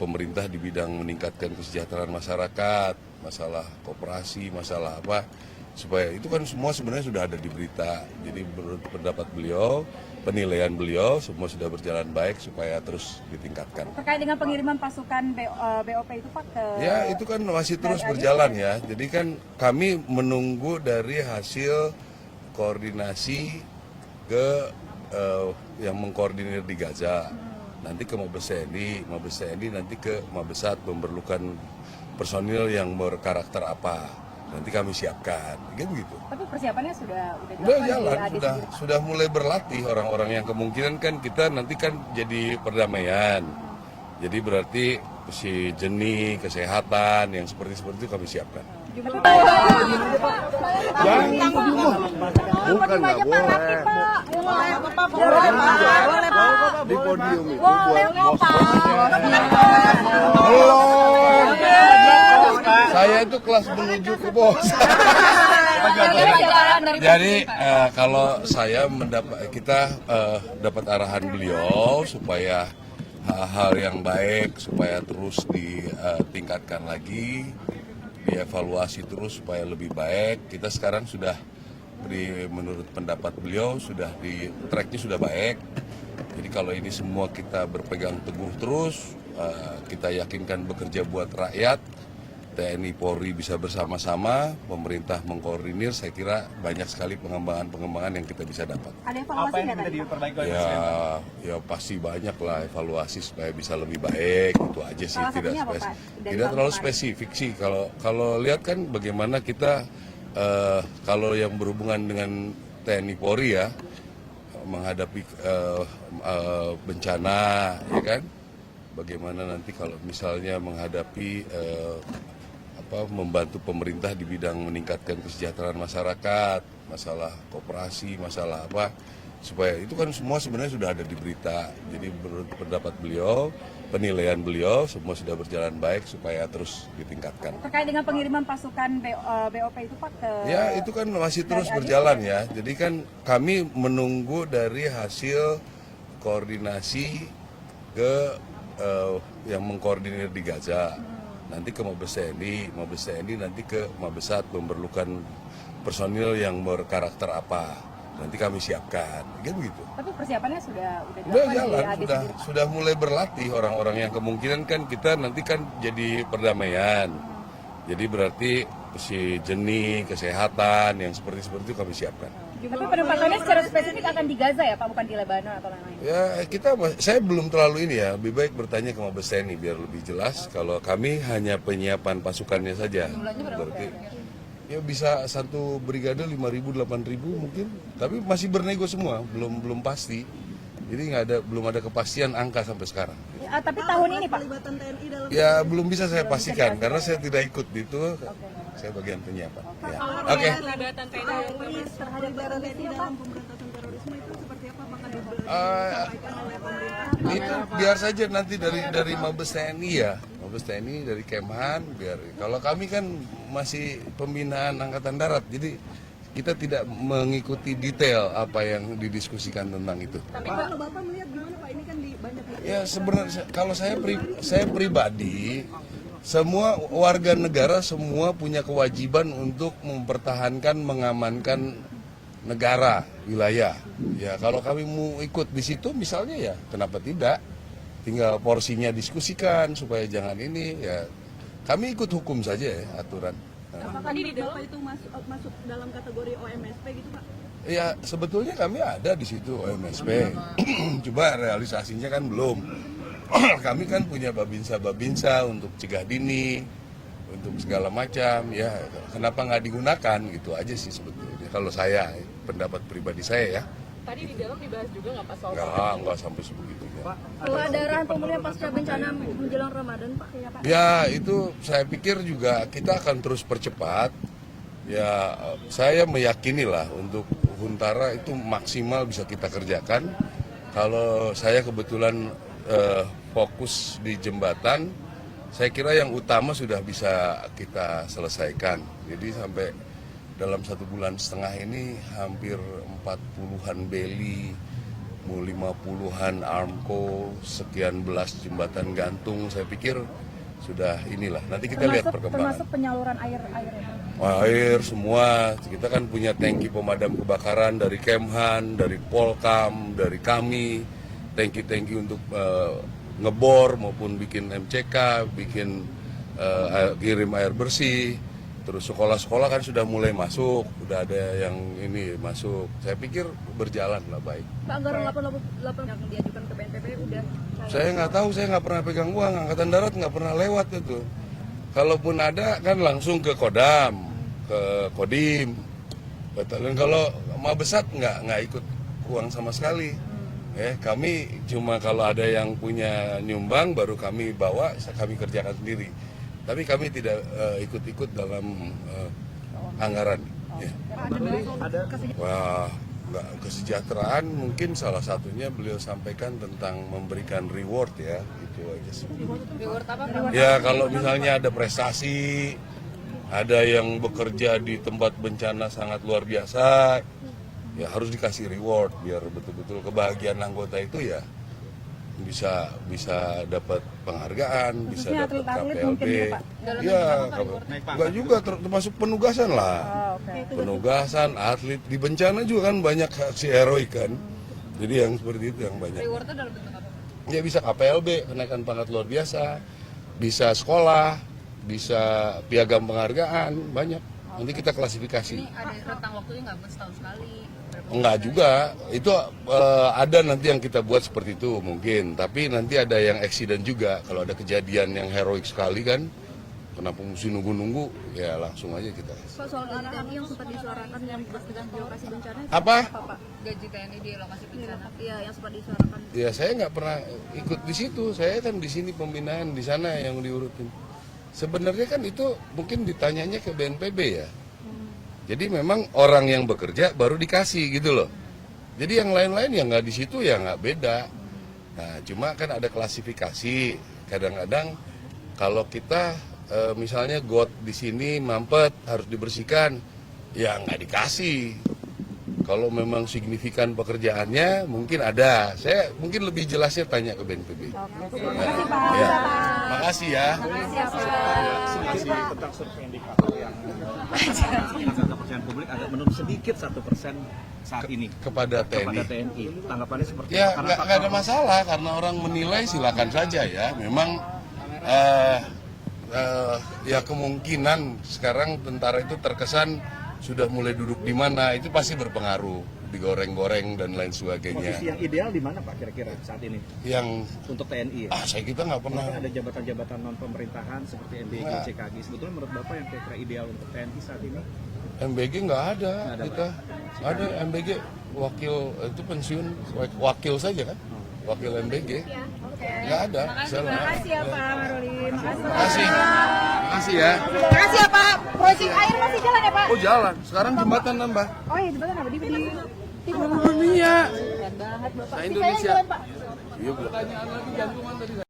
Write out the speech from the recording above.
pemerintah di bidang meningkatkan kesejahteraan masyarakat, masalah koperasi, masalah apa, supaya itu kan semua sebenarnya sudah ada di berita. Jadi menurut pendapat beliau, penilaian beliau semua sudah berjalan baik supaya terus ditingkatkan. Terkait dengan pengiriman pasukan BOP itu Pak ke... Ya itu kan masih terus berjalan ya. Jadi kan kami menunggu dari hasil koordinasi ke yang mengkoordinir di Gaza. Nanti ke Mabes TNI nanti ke Mabesat memerlukan personil yang berkarakter apa. Nanti kami siapkan, gitu. Tapi persiapannya sudah jalan, sudah mulai berlatih orang-orang yang kemungkinan kan kita nanti kan jadi perdamaian. Jadi berarti si jenis kesehatan yang seperti itu kami siapkan. Bukan nggak boleh. Di podium itu buat Saya itu kelas menuju ke bos. Jadi kalau saya kita dapat arahan beliau supaya hal-hal yang baik supaya terus ditingkatkan lagi, dievaluasi terus supaya lebih baik. Kita sekarang sudah menurut pendapat beliau sudah di tracknya sudah baik. Jadi kalau ini semua kita berpegang teguh terus, kita yakinkan bekerja buat rakyat, TNI Polri bisa bersama-sama, pemerintah mengkoordinir, saya kira banyak sekali pengembangan yang kita bisa dapat. Ada evaluasi apa yang minta diperbaiki oleh Ya pasti banyak lah evaluasi supaya bisa lebih baik, itu aja sih. Tidak terlalu spesifik sih. Kalau lihat kan bagaimana kita kalau yang berhubungan dengan TNI Polri ya menghadapi bencana, ya kan? Bagaimana nanti kalau misalnya menghadapi membantu pemerintah di bidang meningkatkan kesejahteraan masyarakat, masalah koperasi, masalah apa, supaya itu kan semua sebenarnya sudah ada di berita. Jadi menurut pendapat beliau, penilaian beliau semua sudah berjalan baik supaya terus ditingkatkan. Terkait dengan pengiriman pasukan BOP itu Pak ke... Ya itu kan masih terus berjalan ya. Jadi kan kami menunggu dari hasil koordinasi ke yang mengkoordinir di Gaza. Nanti ke Mabes TNI nanti ke Mabesat memerlukan personil yang berkarakter apa. Nanti kami siapkan, gitu. Tapi persiapannya sudah jalan, sudah mulai berlatih orang-orang yang kemungkinan kan kita nanti kan jadi perdamaian. Jadi berarti si jenis kesehatan yang seperti itu kami siapkan. Tapi penempatannya secara spesifik akan di Gaza ya Pak, bukan di Lebanon atau lain-lain? Ya saya belum terlalu ini ya, lebih baik bertanya ke Mabes TNI biar lebih jelas. Kalau kami hanya penyiapan pasukannya saja. Berarti ya bisa satu brigade 5.000, 8.000 mungkin, tapi masih bernego semua, belum pasti. Jadi belum ada kepastian angka sampai sekarang. Tapi tahun ini Pak? Ya belum bisa saya pastikan karena saya tidak ikut di itu. Saya bagian penyiapan. Ya. Oke. Pelibatan TNI terhadap terorisme dalam pemberantasan terorisme itu seperti apa? Itu biar saja nanti dari Mabes TNI ya, Mabes TNI dari Kemhan biar. Kalau kami kan masih pembinaan Angkatan Darat, jadi kita tidak mengikuti detail apa yang didiskusikan tentang itu. Tapi kalau Bapak melihat gimana Pak, ini kan di banyak... Ya sebenarnya kalau saya pribadi, semua warga negara semua punya kewajiban untuk mempertahankan, mengamankan negara, wilayah. Ya kalau kami mau ikut di situ misalnya ya kenapa tidak? Tinggal porsinya diskusikan supaya jangan ini ya. Kami ikut hukum saja ya aturan. Apakah di dalam itu masuk dalam kategori OMSP gitu Pak? Ya sebetulnya kami ada di situ OMSP. Coba realisasinya kan belum. Kami kan punya babinsa untuk cegah dini, untuk segala macam, ya kenapa nggak digunakan gitu aja sih sebetulnya. Kalau saya, pendapat pribadi saya ya. Tadi di dalam dibahas juga nggak Pak soal... Nggak sampai sebegitunya. Peladaran pemulihan pasca bencana menjelang Ramadan Pak? Ya itu saya pikir juga kita akan terus percepat. Ya saya meyakini lah untuk Huntara itu maksimal bisa kita kerjakan. Kalau saya kebetulan fokus di jembatan, saya kira yang utama sudah bisa kita selesaikan. Jadi sampai dalam 1,5 bulan ini hampir 40-an beli mau 50-an Armco, sekian belas jembatan gantung, saya pikir sudah inilah. Nanti kita lihat perkembangan. Termasuk penyaluran air ya, Pak? Air semua, kita kan punya tangki pemadam kebakaran dari Kemhan, dari Polkam, dari kami, tangki-tangki untuk ngebor maupun bikin MCK, bikin kirim air bersih. Terus sekolah-sekolah kan sudah mulai masuk, udah ada yang ini masuk. Saya pikir berjalan lah baik. Pak, anggaran 88 yang diajukan ke BNPB udah Saya nggak tahu, saya nggak pernah pegang uang. Angkatan Darat nggak pernah lewat itu. Kalaupun ada kan langsung ke Kodam, ke Kodim. Dan kalau Mabesat nggak ikut uang sama sekali. Kami cuma kalau ada yang punya nyumbang baru kami bawa, kami kerjakan sendiri. Tapi kami tidak ikut-ikut dalam anggaran. Ya. Wah, kesejahteraan mungkin salah satunya beliau sampaikan tentang memberikan reward ya, itu aja sih. Reward apa? Ya kalau misalnya ada prestasi, ada yang bekerja di tempat bencana sangat luar biasa, ya harus dikasih reward biar betul-betul kebahagiaan anggota itu ya bisa dapat penghargaan, bisa dapat KPLB. Ya, enggak juga termasuk penugasan lah. Penugasan, atlet di bencana juga kan banyak aksi heroik kan. Jadi yang seperti itu yang banyak. Rewardnya dalam bentuk apa? Ya bisa KPLB, kenaikan pangkat luar biasa, bisa sekolah, bisa piagam penghargaan, banyak. Nanti kita klasifikasi. Ini ada rentang waktunya nggak setahun sekali? Enggak juga, itu ada nanti yang kita buat seperti itu mungkin, tapi nanti ada yang eksiden juga. Kalau ada kejadian yang heroik sekali kan, kenapa mesti nunggu-nunggu, ya langsung aja kita. Pak, soal gaji TNI yang sempat disuarakan yang dengan di lokasi bencana itu Apa? Pak? Gaji TNI di lokasi bencana. Iya, yang sempat disuarakan. Ya saya nggak pernah ikut di situ, saya kan di sini pembinaan, di sana yang diurutin. Sebenarnya kan itu mungkin ditanyanya ke BNPB ya. Jadi memang orang yang bekerja baru dikasih gitu loh. Jadi yang lain-lain yang nggak di situ ya nggak beda. Nah cuma kan ada klasifikasi. Kadang-kadang kalau kita misalnya got di sini mampet harus dibersihkan, ya nggak dikasih. Kalau memang signifikan pekerjaannya mungkin ada. Saya mungkin lebih jelasnya tanya ke BNPB. Makasih Pak. Ya. Makasih ya. Masih tentang survei indikator yang angka kepercayaan publik agak menurun sedikit 1% saat ini Kepada kepada TNI. TNI. Tanggapannya seperti Ya apa? nggak ada masalah karena orang menilai silakan saja ya. Memang ya kemungkinan sekarang tentara itu terkesan sudah mulai duduk di mana, itu pasti berpengaruh, digoreng-goreng dan lain sebagainya. Posisi yang ideal di mana Pak kira-kira saat ini Yang untuk TNI? saya kita nggak pernah. Mungkin ada jabatan-jabatan non pemerintahan seperti MBG, Nah. CKG. Sebetulnya menurut Bapak yang kira-kira ideal untuk TNI saat ini? MBG nggak ada, Nggak ada, kita ada MBG wakil itu pensiun wakil saja kan, wakil MBG nggak ada. Makasih ya Pak Maruli. Makasih ya. Makasih ya Pak. Proyek air masih jalan ya Pak? Oh jalan, sekarang jembatan nambah. Oh iya jembatan apa? Di Dunia. Keren banget Bapak. Nah, Saya Indonesia. jalan Pak. Iya, pertanyaan lagi jantungan tadi.